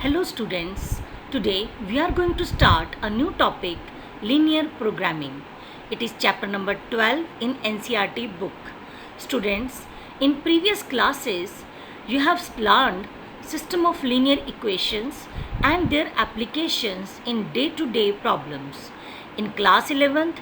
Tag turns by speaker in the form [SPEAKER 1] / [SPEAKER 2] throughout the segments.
[SPEAKER 1] Hello students, today we are going to start a new topic, linear programming. It is chapter number 12 in NCERT book. Students, in previous classes you have learned system of linear equations and their applications in day-to-day problems. In class 11th,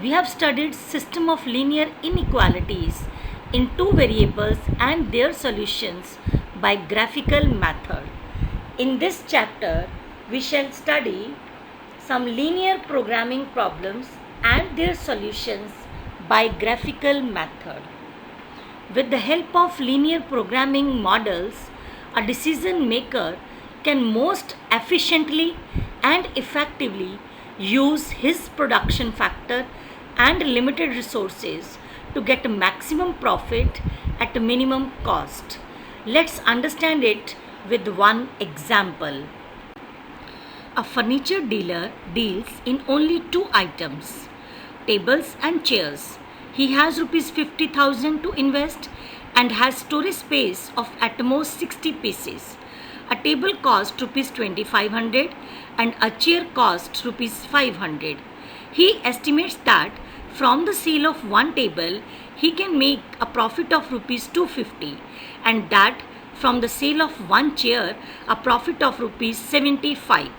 [SPEAKER 1] we have studied system of linear inequalities in two variables and their solutions by graphical method. In this chapter, we shall study some linear programming problems and their solutions by graphical method. With the help of linear programming models, a decision maker can most efficiently and effectively use his production factor and limited resources to get maximum profit at a minimum cost. Let's understand it with one example. A furniture dealer deals in only two items, tables and chairs. He has rupees 50,000 to invest and has storage space of at most 60 pieces. A table costs rupees 2500 and a chair costs rupees 500. He estimates that from the sale of one table he can make a profit of rupees 250 and that from the sale of one chair a profit of rupees 75.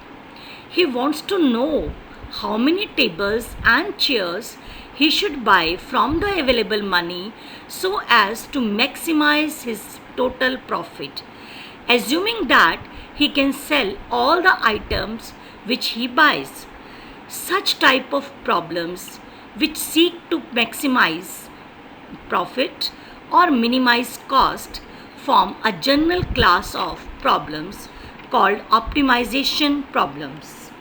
[SPEAKER 1] He wants to know how many tables and chairs he should buy from the available money so as to maximize his total profit. Assuming that he can sell all the items which he buys. Such type of problems which seek to maximize profit or minimize cost form a general class of problems called optimization problems.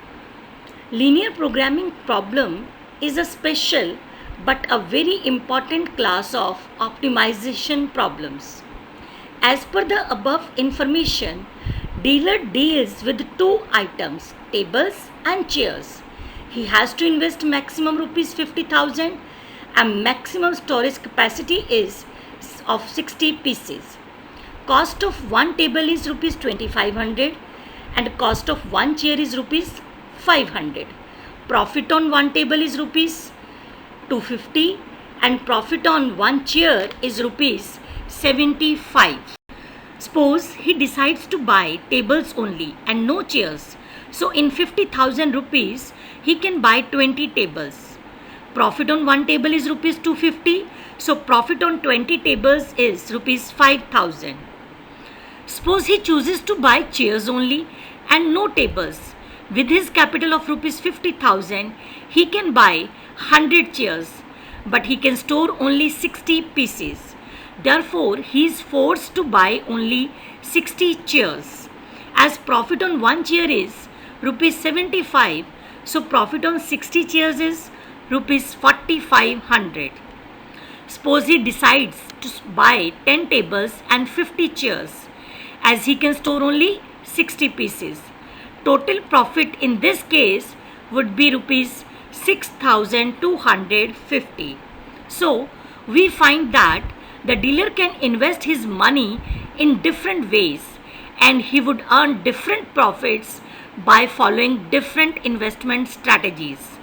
[SPEAKER 1] Linear programming problem is a special but a very important class of optimization problems. As per the above information, dealer deals with two items, tables and chairs. He has to invest maximum rupees 50,000 and maximum storage capacity is of 60 pieces. Cost of one table is rupees 2500 and cost of one chair is rupees 500. Profit on one table is rupees 250 and profit on one chair is rupees 75. Suppose he decides to buy tables only and no chairs. So in 50,000 rupees he can buy 20 tables. Profit on one table is rupees 250. So profit on 20 tables is rupees 5,000. Suppose he chooses to buy chairs only and no tables. With his capital of rupees 50,000, he can buy 100 chairs, but he can store only 60 pieces. Therefore, he is forced to buy only 60 chairs. As profit on one chair is rupees 75, so profit on 60 chairs is rupees 4,500. Suppose he decides to buy 10 tables and 50 chairs, as he can store only 60 pieces. Total profit in this case would be rupees 6,250. So, we find that the dealer can invest his money in different ways and he would earn different profits by following different investment strategies.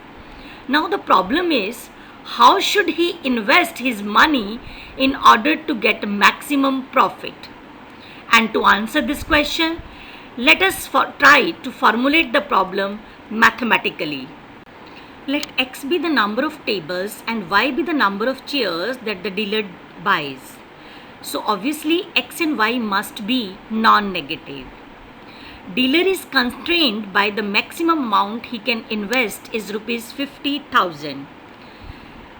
[SPEAKER 1] Now the problem is, how should he invest his money in order to get maximum profit? And to answer this question, let us try to formulate the problem mathematically. Let x be the number of tables and y be the number of chairs that the dealer buys. So obviously x and y must be non-negative. Dealer is constrained by the maximum amount he can invest is rupees 50,000.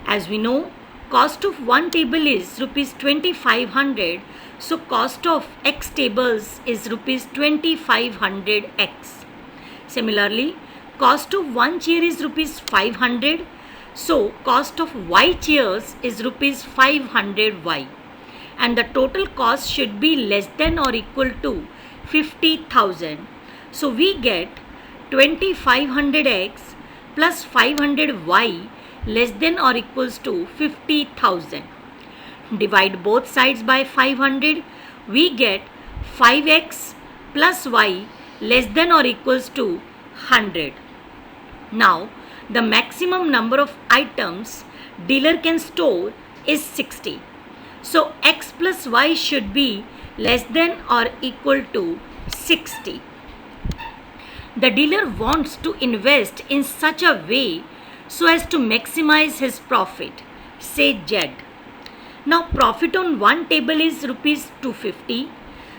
[SPEAKER 1] As we know, cost of one table is rupees 2,500. So cost of x tables is rupees 2,500x. Similarly, cost of one chair is rupees 500. So cost of y chairs is rupees 500y. And the total cost should be less than or equal to 50,000. So we get 2,500x plus 500y less than or equals to 50,000. Divide both sides by 500, we get 5x plus y less than or equals to 100. Now, the maximum number of items dealer can store is 60. So, x plus y should be less than or equal to 60. The dealer wants to invest in such a way so as to maximize his profit, say Z. Now, profit on one table is rupees 250.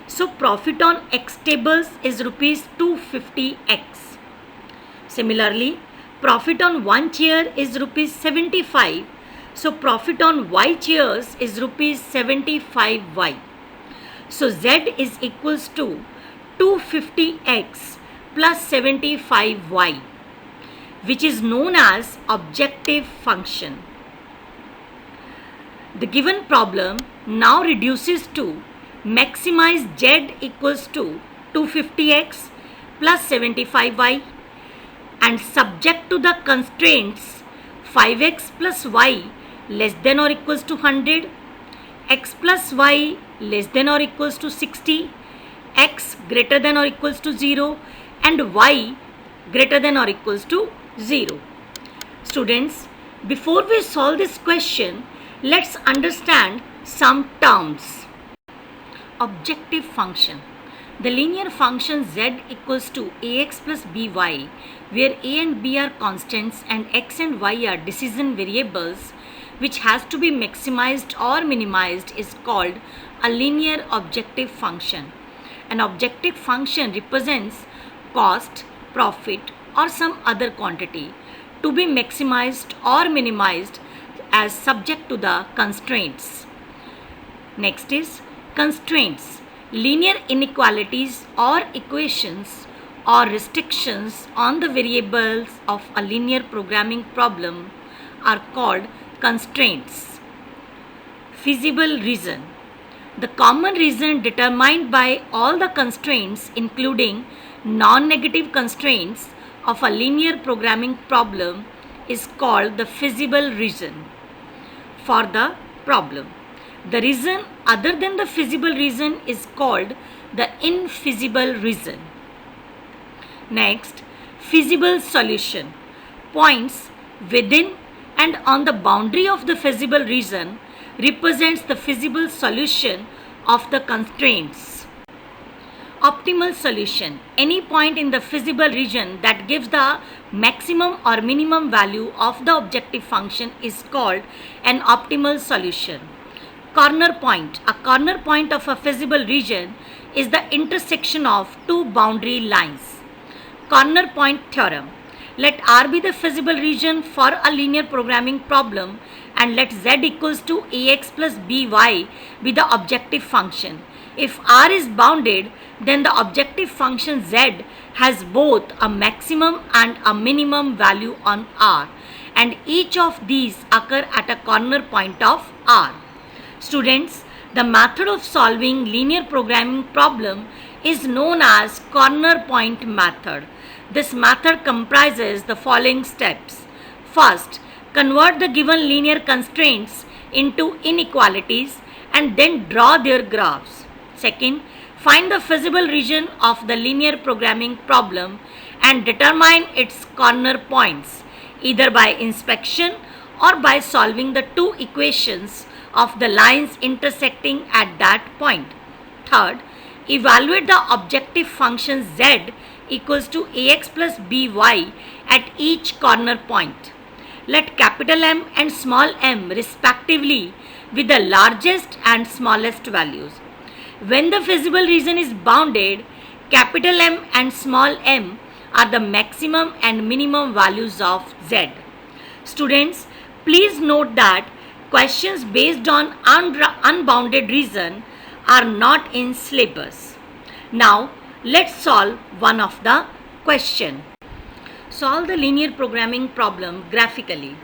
[SPEAKER 1] So, profit on X tables is rupees 250x. Similarly, profit on one chair is rupees 75. So, profit on Y chairs is rupees 75y. So, Z is equals to 250x plus 75y, which is known as objective function. The given problem now reduces to maximize Z equals to 250x plus 75y and subject to the constraints 5x plus y less than or equals to 100, x plus y less than or equals to 60, x greater than or equals to 0 and y greater than or equals to 0. Students, before we solve this question, let's understand some terms. Objective function. The linear function z equals to ax plus by, where a and b are constants and x and y are decision variables, which has to be maximized or minimized, is called a linear objective function. An objective function represents cost, profit, or some other quantity to be maximized or minimized as subject to the constraints. Next is constraints. Linear inequalities or equations or restrictions on the variables of a linear programming problem are called constraints. Feasible reason. The common reason determined by all the constraints, including non-negative constraints of a linear programming problem, is called the feasible reason for the problem. The reason other than the feasible reason is called the infeasible reason. Next, feasible solution. Points within and on the boundary of the feasible reason represents the feasible solution of the constraints. Optimal solution. Any point in the feasible region that gives the maximum or minimum value of the objective function is called an optimal solution. Corner point. A corner point of a feasible region is the intersection of two boundary lines. Corner point theorem. Let R be the feasible region for a linear programming problem and let Z equals to ax plus by be the objective function. If R is bounded, then the objective function Z has both a maximum and a minimum value on R, and each of these occur at a corner point of R. Students, the method of solving linear programming problem is known as corner point method. This method comprises the following steps. First, convert the given linear constraints into inequalities and then draw their graphs. Second, find the feasible region of the linear programming problem and determine its corner points, either by inspection or by solving the two equations of the lines intersecting at that point. Third, evaluate the objective function z equals to ax plus by at each corner point. Let capital M and small m respectively with the largest and smallest values. When the feasible region is bounded, capital M and small m are the maximum and minimum values of z. Students, please note that questions based on unbounded region are not in syllabus. Now, let's solve one of the question. Solve the linear programming problem graphically.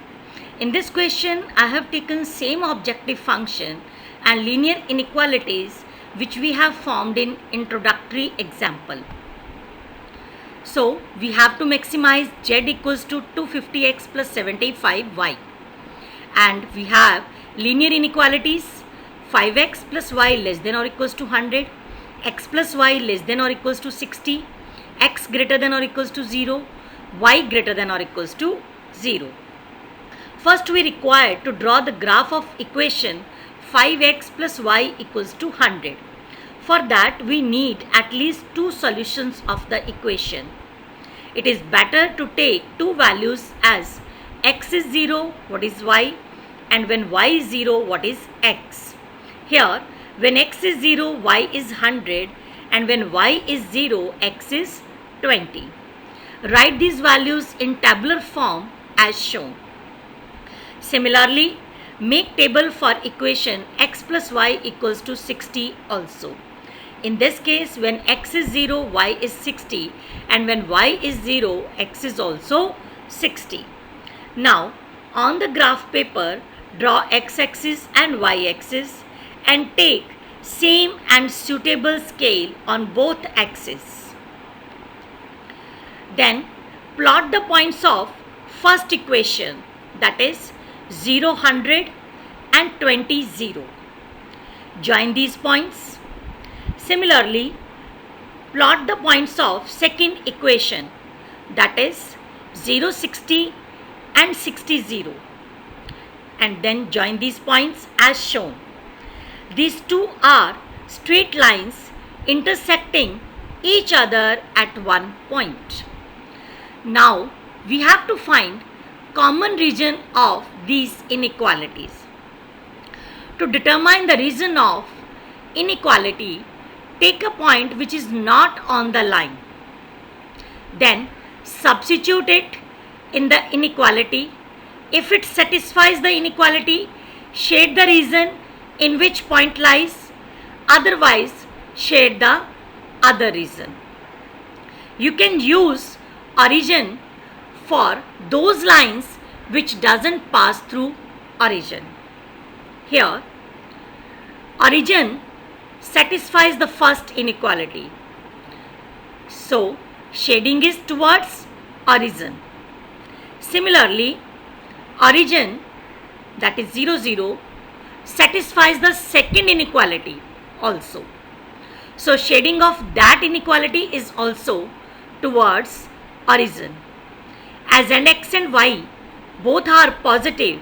[SPEAKER 1] In this question, I have taken same objective function and linear inequalities which we have formed in introductory example. So, we have to maximize z equals to 250x plus 75y. And we have linear inequalities 5x plus y less than or equals to 100, x plus y less than or equals to 60, x greater than or equals to 0, y greater than or equals to 0. First we require to draw the graph of equation 5x plus y equals to 100. For that we need at least two solutions of the equation. It is better to take two values as x is 0, what is y, and when y is 0, what is x. Here, when x is 0, y is 100, and when y is 0, x is 20. Write these values in tabular form as shown. Similarly, make table for equation x plus y equals to 60 also. In this case, when x is 0, y is 60, and when y is 0, x is also 60. Now, on the graph paper, draw x-axis and y-axis and take same and suitable scale on both axes. Then, plot the points of first equation, that is 0, 100 and 20, 0. Join these points. Similarly, plot the points of second equation, that is 0, 60 and 60, 0. And then join these points as shown. These two are straight lines intersecting each other at one point. Now we have to find common region of these inequalities. To determine the region of inequality, take a point which is not on the line. Then substitute it in the inequality. If it satisfies the inequality, shade the region in which point lies, otherwise shade the other region. You can use origin for those lines which doesn't pass through origin. Here, origin satisfies the first inequality. So, shading is towards origin. Similarly, origin, that is 0, 0, satisfies the second inequality also. So, shading of that inequality is also towards origin. As x and y both are positive,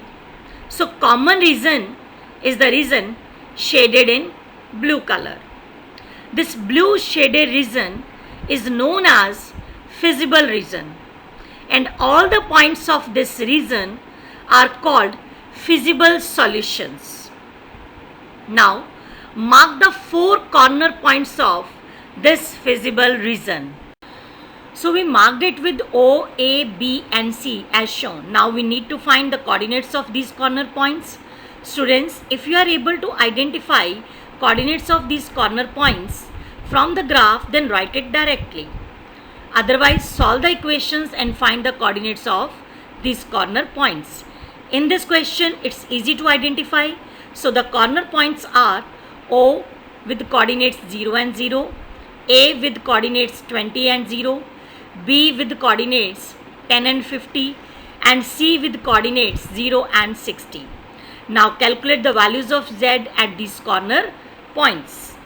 [SPEAKER 1] so common region is the region shaded in blue color. This blue shaded region is known as feasible region, and all the points of this region are called feasible solutions. Now mark the four corner points of this feasible region. So we marked it with O, A, B and C as shown. Now we need to find the coordinates of these corner points. Students, if you are able to identify coordinates of these corner points from the graph, then write it directly. Otherwise, solve the equations and find the coordinates of these corner points. In this question, it's easy to identify. So the corner points are O with coordinates 0 and 0, A with coordinates 20 and 0, B with coordinates 10 and 50, and C with coordinates 0 and 60. Now calculate the values of Z at these corner points.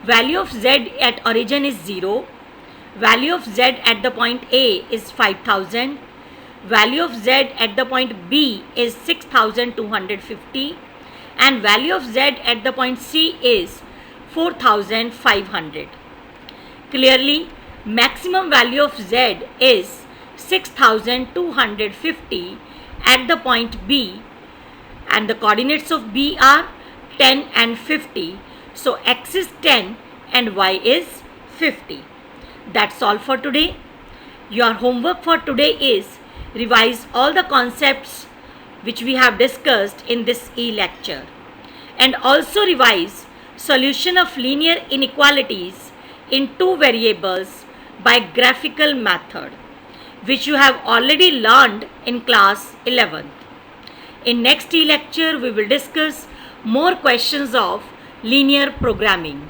[SPEAKER 1] Value of Z at origin is 0. Value of Z at the point A is 5000. Value of Z at the point B is 6250. And value of Z at the point C is 4500. Clearly, maximum value of Z is 6250 at the point B, and the coordinates of B are 10 and 50. So X is 10 and Y is 50. That's all for today. Your homework for today is revise all the concepts which we have discussed in this e-lecture, and also revise solution of linear inequalities in two variables by graphical method, which you have already learned in class 11th. In next e-lecture, we will discuss more questions of linear programming.